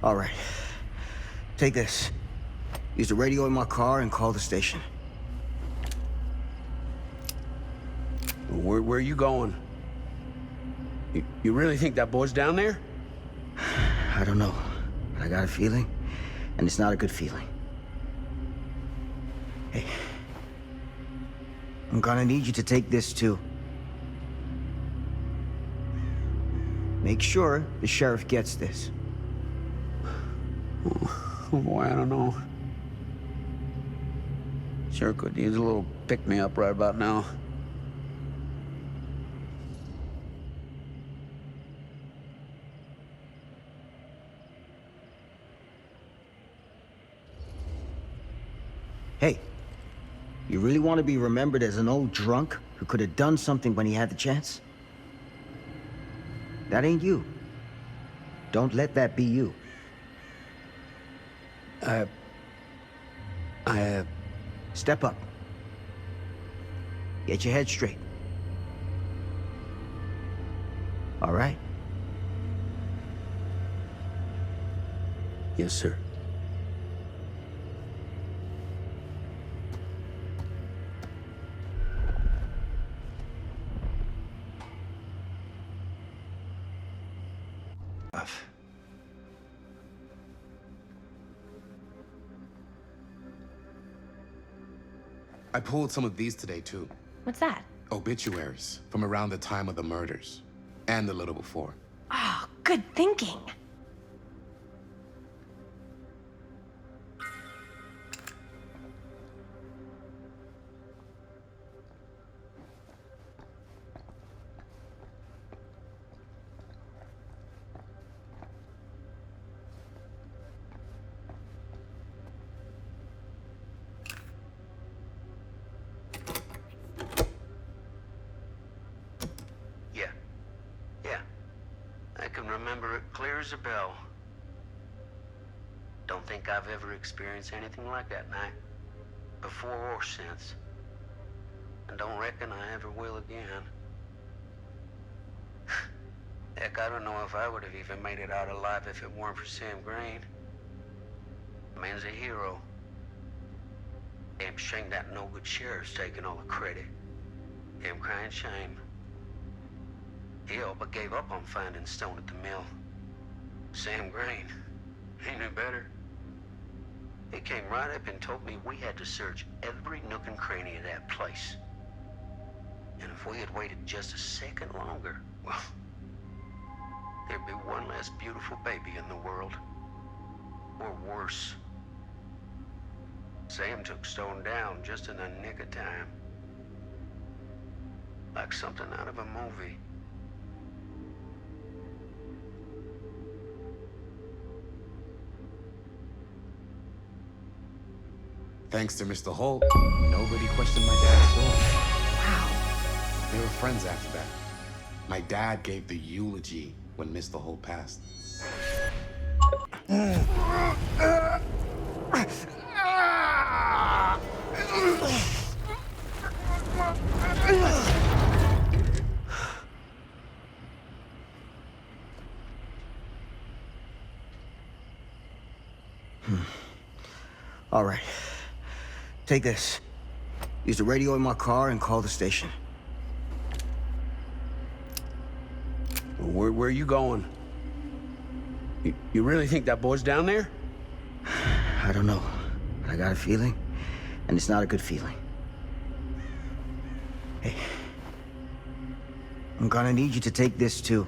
All right. Take this. Use the radio in my car and call the station. Where are you going? You really think that boy's down there? I don't know, but I got a feeling, and it's not a good feeling. Hey, I'm gonna need you to take this too. Make sure the sheriff gets this. Oh boy, I don't know. Sure could use a little pick-me-up right about now. Hey, you really want to be remembered as an old drunk who could have done something when he had the chance? That ain't you. Don't let that be you. Step up. Get your head straight. All right? Yes, sir. I pulled some of these today, too. What's that? Obituaries from around the time of the murders. And a little before. Oh, good thinking. Yeah. I can remember it clear as a bell. Don't think I've ever experienced anything like that night. Before or since. And don't reckon I ever will again. Heck, I don't know if I would have even made it out alive if it weren't for Sam Green. The man's a hero. Damn shame that no-good sheriff's taking all the credit. Damn crying shame. He all but gave up on finding Stone at the mill. Sam Green. He knew better. He came right up and told me we had to search every nook and cranny of that place. And if we had waited just a second longer, well, there'd be one less beautiful baby in the world. Or worse. Sam took Stone down just in the nick of time. Like something out of a movie. Thanks to Mr. Holt, nobody questioned my dad's story. Wow. They were friends after that. My dad gave the eulogy when Mr. Holt passed. All right. Take this. Use the radio in my car and call the station. Where are you going? You really think that boy's down there? I don't know, but I got a feeling, and it's not a good feeling. Hey, I'm gonna need you to take this too.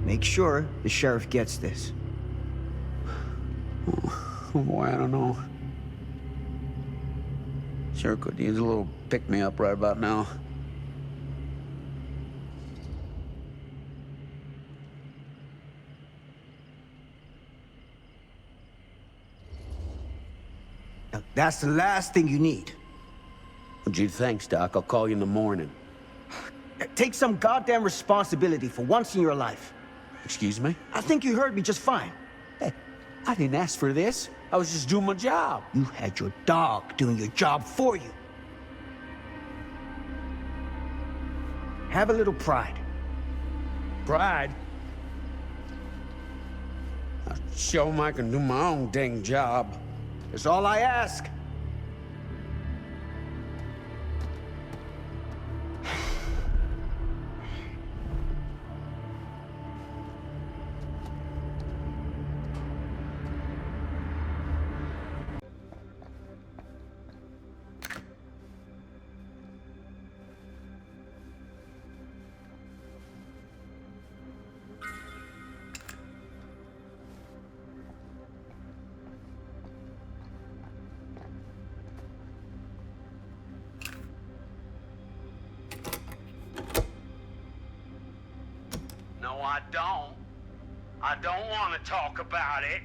Make sure the sheriff gets this. Oh boy, I don't know. Sure could use a little pick-me-up right about now. Now, that's the last thing you need. Well, gee, thanks, Doc. I'll call you in the morning. Take some goddamn responsibility for once in your life. Excuse me? I think you heard me just fine. Hey, I didn't ask for this. I was just doing my job. You had your dog doing your job for you. Have a little pride. Pride? Show 'em I can do my own dang job. It's all I ask. No, I don't. I don't want to talk about it.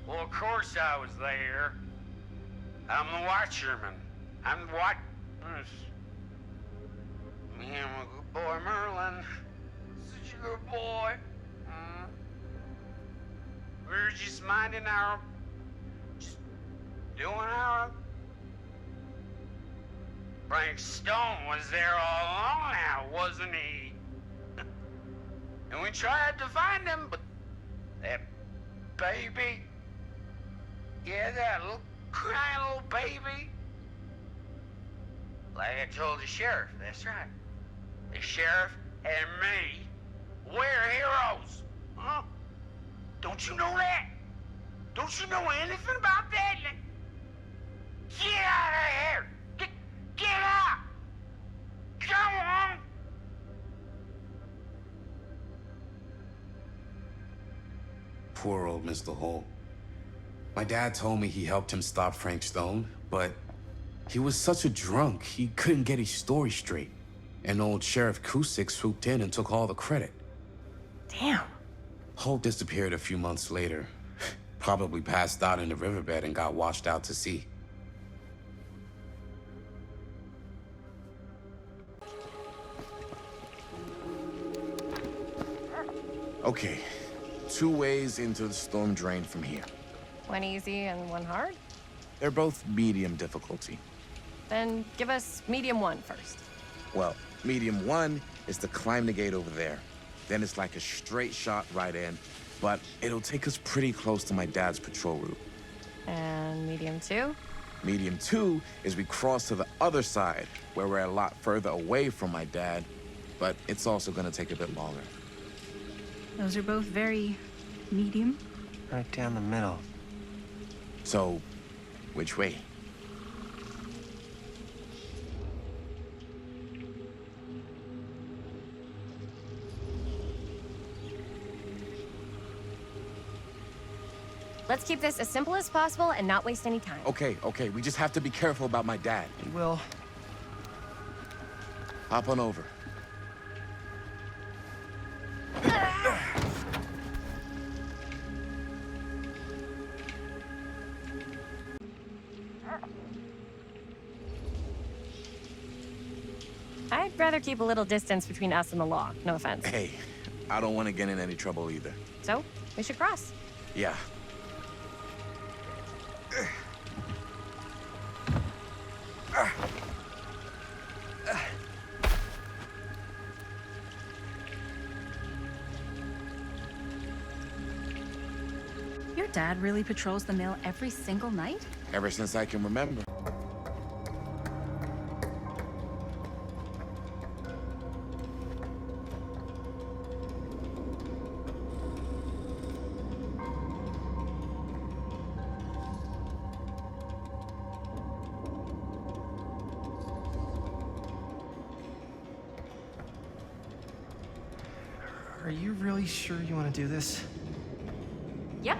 Well, of course I was there. I'm the watchman. I'm the watch... Me and my good boy Merlin. Such a good boy. We were just minding our... Just doing our... Frank Stone was there all along now, wasn't he? And we tried to find him, but that baby, yeah, that little crying little baby, like I told the sheriff, that's right. The sheriff and me, we're heroes. Huh? Don't you know that? Don't you know anything about that? Get out of here! Get out! Come on! Poor old Mr. Hall. My dad told me he helped him stop Frank Stone, but he was such a drunk, he couldn't get his story straight. And old Sheriff Cusick swooped in and took all the credit. Damn. Holt disappeared a few months later. Probably passed out in the riverbed and got washed out to sea. Okay, 2 ways into the storm drain from here. One easy and one hard? They're both medium difficulty. Then give us medium one first. Well, medium 1 is to climb the gate over there. Then it's like a straight shot right in, but it'll take us pretty close to my dad's patrol route. And medium two? Medium 2 is we cross to the other side, where we're a lot further away from my dad, but it's also gonna take a bit longer. Those are both very medium. Right down the middle. So, which way? Let's keep this as simple as possible and not waste any time. Okay, we just have to be careful about my dad. We will. Hop on over. I'd rather keep a little distance between us and the law, no offense. Hey, I don't want to get in any trouble either. So, we should cross. Yeah. Your dad really patrols the mill every single night? Ever since I can remember. Are you really sure you want to do this? Yep.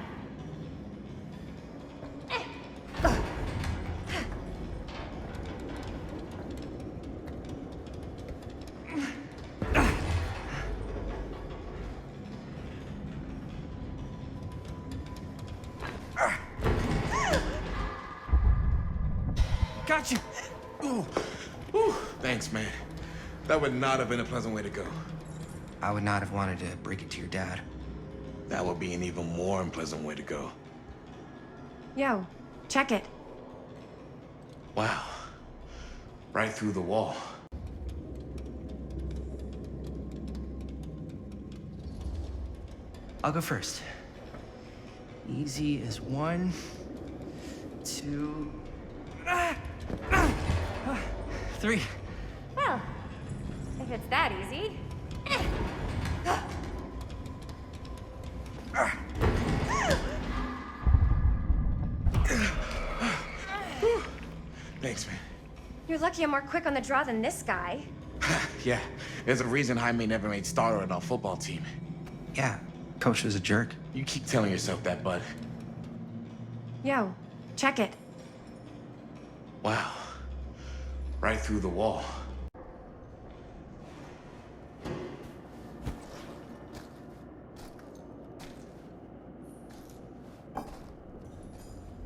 Got you! Ooh. Ooh. Thanks, man. That would not have been a pleasant way to go. I would not have wanted to break it to your dad. That would be an even more unpleasant way to go. Yo, check it. Wow. Right through the wall. I'll go first. Easy is 1, 2, 3. Well, if it's that easy. Thanks, man. You're lucky I'm more quick on the draw than this guy. Yeah, there's a reason Jaime never made starter on our football team. Yeah, coach was a jerk. You keep telling yourself that, bud. Yo, check it. Wow. Right through the wall.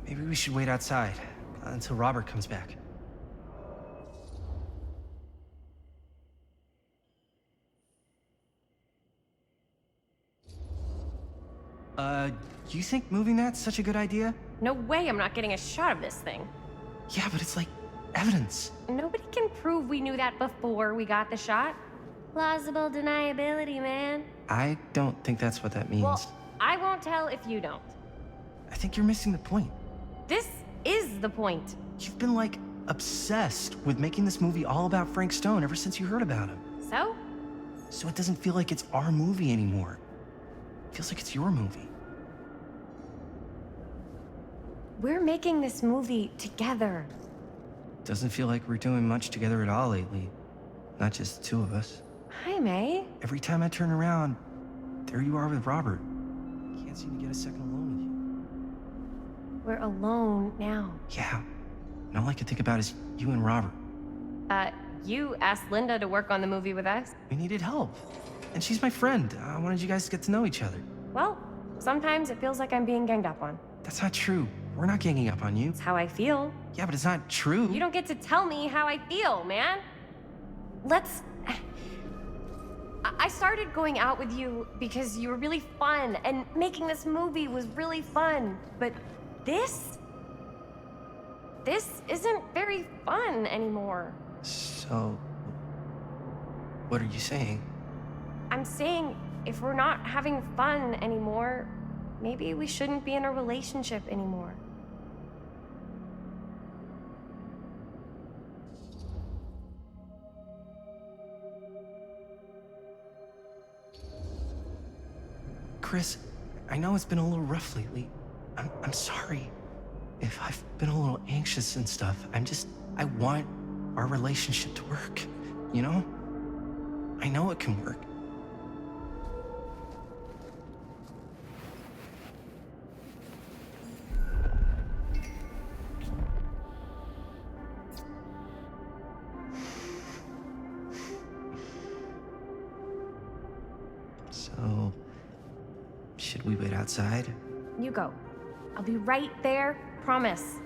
Maybe we should wait outside until Robert comes back. You think moving that's such a good idea? No way I'm not getting a shot of this thing. Yeah, but it's like evidence. Nobody can prove we knew that before we got the shot. Plausible deniability, man. I don't think that's what that means. Well, I won't tell if you don't. I think you're missing the point. This is the point. You've been like obsessed with making this movie all about Frank Stone ever since you heard about him. So? So it doesn't feel like it's our movie anymore. It feels like it's your movie. We're making this movie together. Doesn't feel like we're doing much together at all lately. Not just the two of us. Jaime. Every time I turn around, there you are with Robert. Can't seem to get a second alone with you. We're alone now. Yeah. And all I can think about is you and Robert. You asked Linda to work on the movie with us. We needed help. And she's my friend. I wanted you guys to get to know each other. Well, sometimes it feels like I'm being ganged up on. That's not true. We're not ganging up on you. It's how I feel. Yeah, but it's not true. You don't get to tell me how I feel, man. Let's... I started going out with you because you were really fun, and making this movie was really fun. But this isn't very fun anymore. So, what are you saying? I'm saying if we're not having fun anymore, maybe we shouldn't be in a relationship anymore. Chris, I know it's been a little rough lately. I'm sorry if I've been a little anxious and stuff. I want our relationship to work, you know? I know it can work. So, should we wait outside? You go. I'll be right there, promise.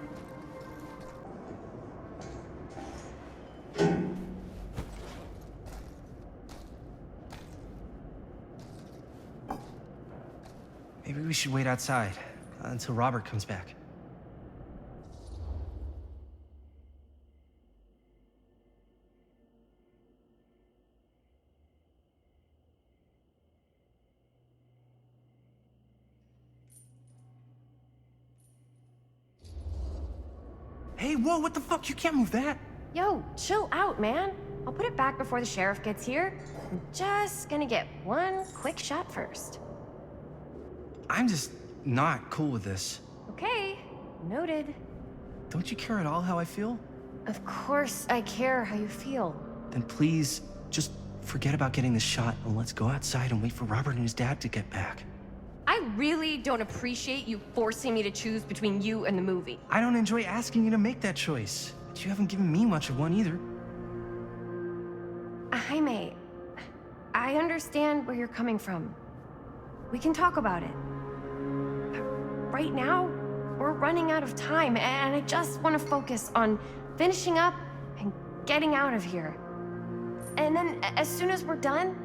Maybe we should wait outside until Robert comes back. Hey, whoa, what the fuck? You can't move that. Yo, chill out, man. I'll put it back before the sheriff gets here. I'm just gonna get one quick shot first. I'm just not cool with this. Okay, noted. Don't you care at all how I feel? Of course I care how you feel. Then please, just forget about getting this shot and let's go outside and wait for Robert and his dad to get back. I really don't appreciate you forcing me to choose between you and the movie. I don't enjoy asking you to make that choice, but you haven't given me much of one either. Jaime, I understand where you're coming from. We can talk about it. But right now, we're running out of time, and I just want to focus on finishing up and getting out of here. And then, as soon as we're done,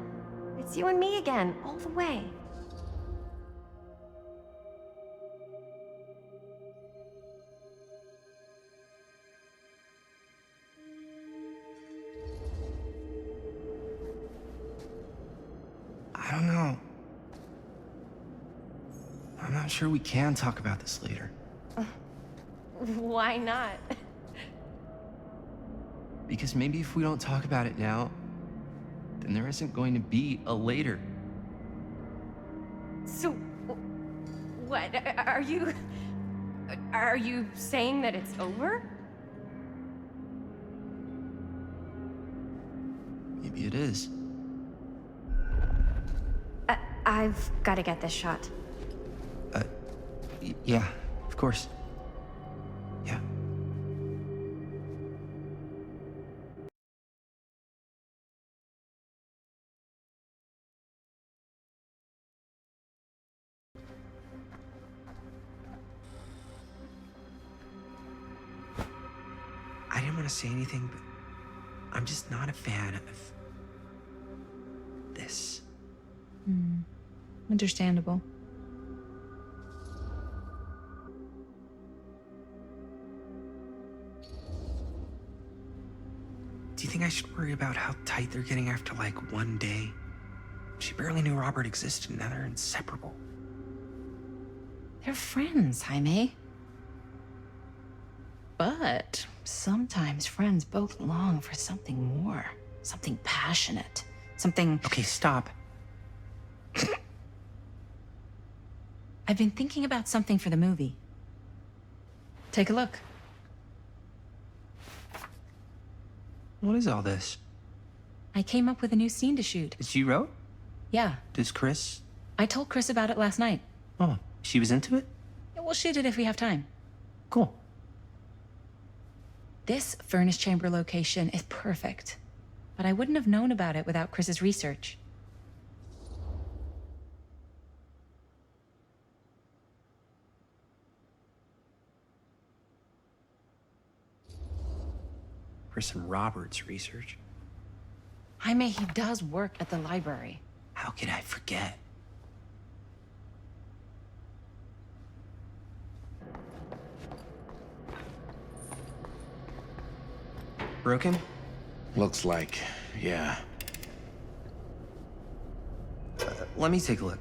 it's you and me again, all the way. I don't know. not sure we can talk about this later. Why not? Because maybe if we don't talk about it now, then there isn't going to be a later. So, what? Are you saying that it's over? Maybe it is. I've got to get this shot. Yeah, of course. Yeah. I didn't want to say anything, but I'm just not a fan of this. Understandable. Do you think I should worry about how tight they're getting after, like, one day? She barely knew Robert existed, now they're inseparable. They're friends, Jaime. But sometimes friends both long for something more. Something passionate. Something... Okay, stop. I've been thinking about something for the movie. Take a look. What is all this? I came up with a new scene to shoot. That you wrote? Yeah, Does Chris? I told Chris about it last night. Oh, she was into it? We'll shoot it if we have time. Cool. This furnace chamber location is perfect. But I wouldn't have known about it without Chris's research. Chris and Robert's research. Jaime, he does work at the library. How could I forget? Broken? Looks like, yeah. Let me take a look.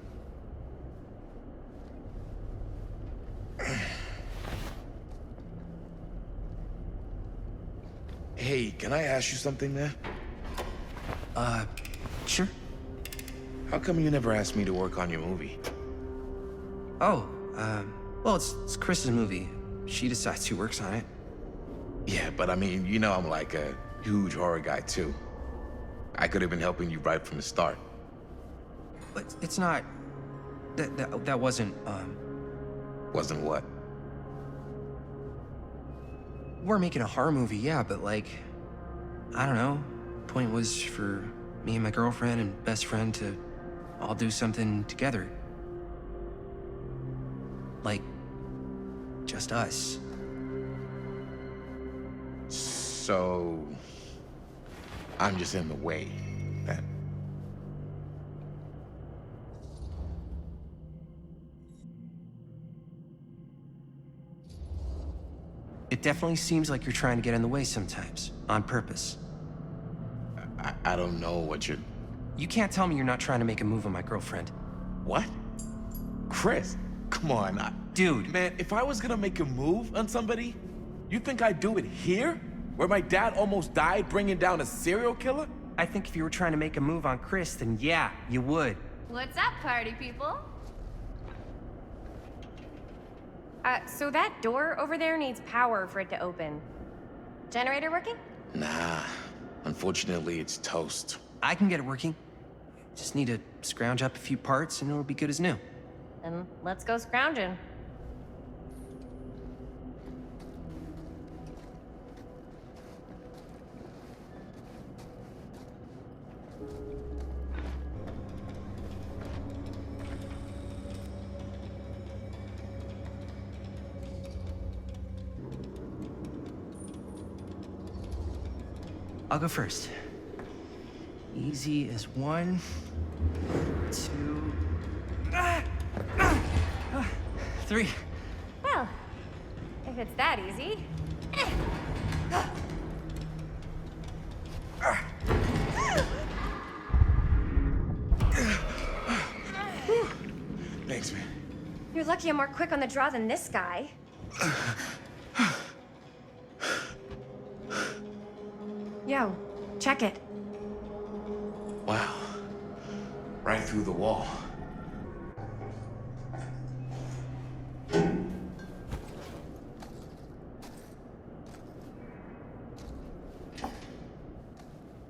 Hey, can I ask you something, man? Sure. How come you never asked me to work on your movie? Oh, well, it's Chris's movie. She decides who works on it. Yeah, but I mean, you know I'm like a huge horror guy, too. I could have been helping you right from the start. But it's not... That wasn't, Wasn't what? We're making a horror movie, yeah, but like... I don't know. Point was for me and my girlfriend and best friend to all do something together. Like... just us. So... I'm just in the way, then. It definitely seems like you're trying to get in the way sometimes, on purpose. I don't know what you're... You can't tell me you're not trying to make a move on my girlfriend. What? Chris, come on. Dude. Man, if I was gonna make a move on somebody, you think I'd do it here? Where my dad almost died bringing down a serial killer? I think if you were trying to make a move on Chris, then yeah, you would. What's up, party people? So that door over there needs power for it to open. Generator working? Nah. Unfortunately, it's toast. I can get it working. Just need to scrounge up a few parts and it'll be good as new. Then let's go scrounging. I'll go first. Easy as 1, 2, 3. Well, if it's that easy. Thanks, man. You're lucky I'm more quick on the draw than this guy. Yo, check it. Wow. Right through the wall.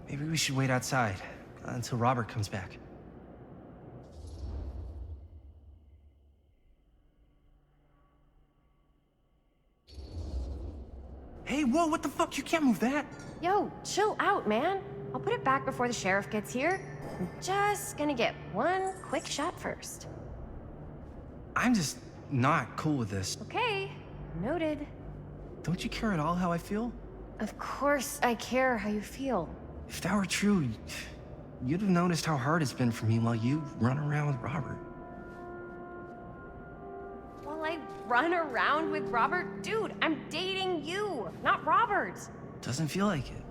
Maybe we should wait outside until Robert comes back. Hey, whoa, what the fuck? You can't move that. Yo, chill out, man. I'll put it back before the sheriff gets here. I'm just gonna get one quick shot first. I'm just not cool with this. Okay, noted. Don't you care at all how I feel? Of course I care how you feel. If that were true, you'd have noticed how hard it's been for me while you run around with Robert. While I run around with Robert? Dude, I'm dating you, not Robert. Doesn't feel like it.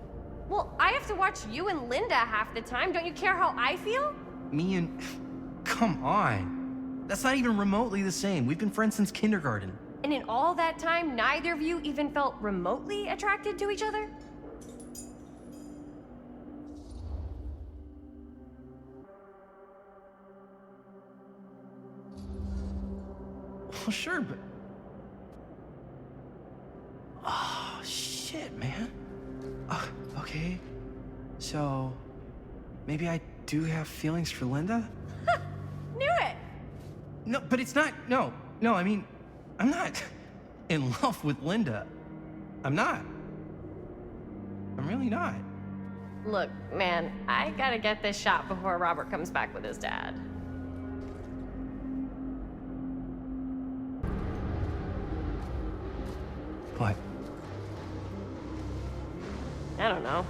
Well, I have to watch you and Linda half the time. Don't you care how I feel? Me and... Come on. That's not even remotely the same. We've been friends since kindergarten. And in all that time, neither of you even felt remotely attracted to each other? Well, sure, but... Oh, shit, man. Okay. So, maybe I do have feelings for Linda? Knew it! No, but it's not... No, I mean, I'm not in love with Linda. I'm not. I'm really not. Look, man, I gotta get this shot before Robert comes back with his dad. What? I don't know.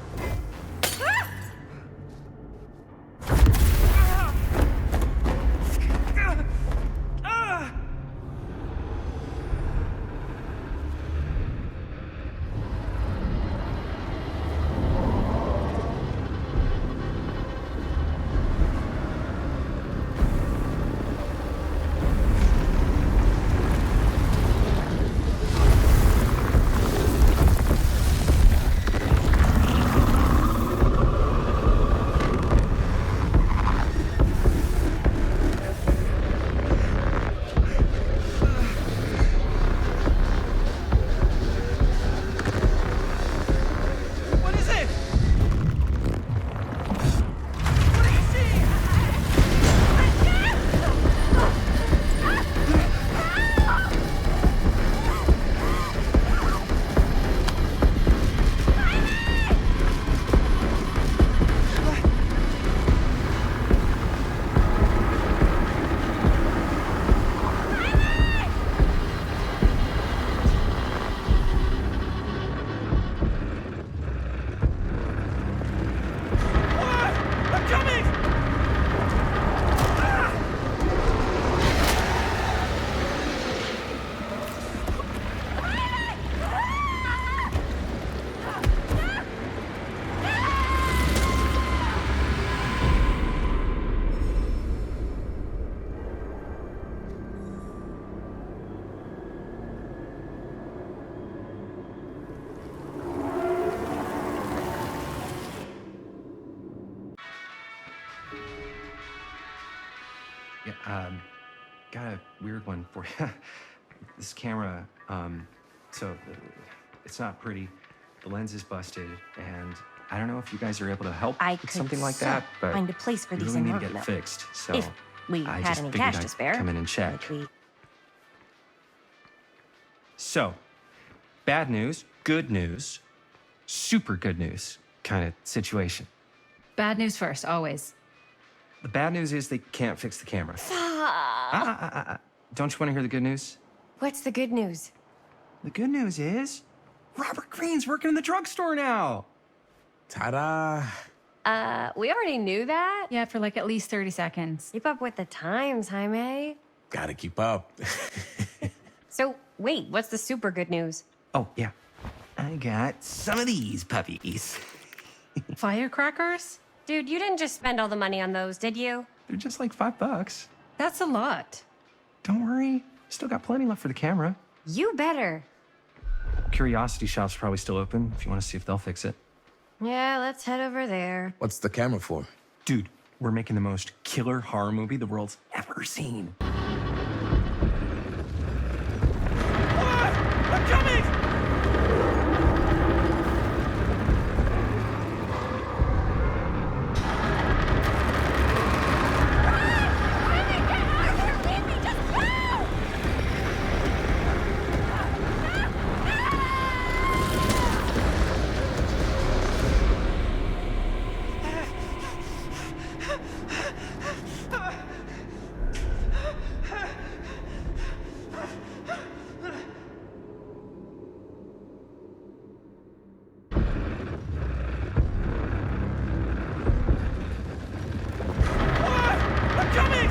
Yeah, got a weird one for you. This camera, it's not pretty. The lens is busted, and I don't know if you guys are able to help with something like that, but find a place for we these really in need to get it Markville. fixed. So If we I had just any figured cash to I'd spare. come in and check. Like we... So, bad news, good news, super good news kind of situation. Bad news first, always. The bad news is they can't fix the camera. Don't you want to hear the good news? What's the good news? The good news is Robert Greene's working in the drugstore now. Ta-da! We already knew that. Yeah, for like at least 30 seconds. Keep up with the times, Jaime. Gotta keep up. So, wait, what's the super good news? Oh, yeah. I got some of these puppies. Firecrackers? Dude, you didn't just spend all the money on those, did you? They're just like $5. That's a lot. Don't worry. Still got plenty left for the camera. You better. Curiosity shop's probably still open if you want to see if they'll fix it. Yeah, let's head over there. What's the camera for? Dude, we're making the most killer horror movie the world's ever seen. I'm coming! I'm coming!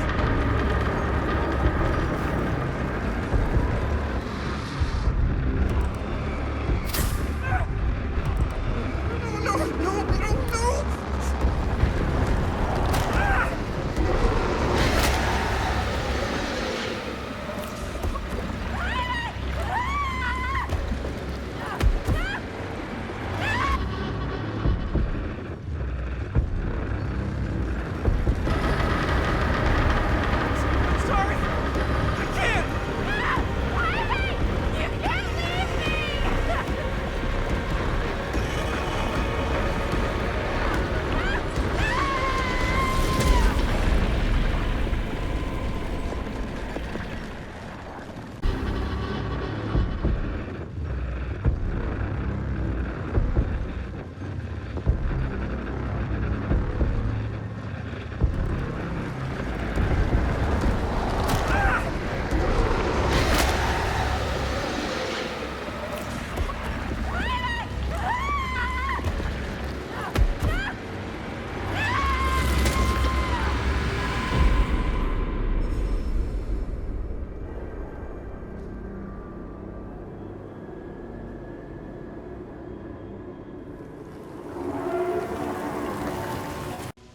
Sorry! I can't!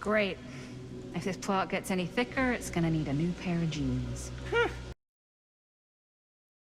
Great. If this plot gets any thicker, it's gonna need a new pair of jeans.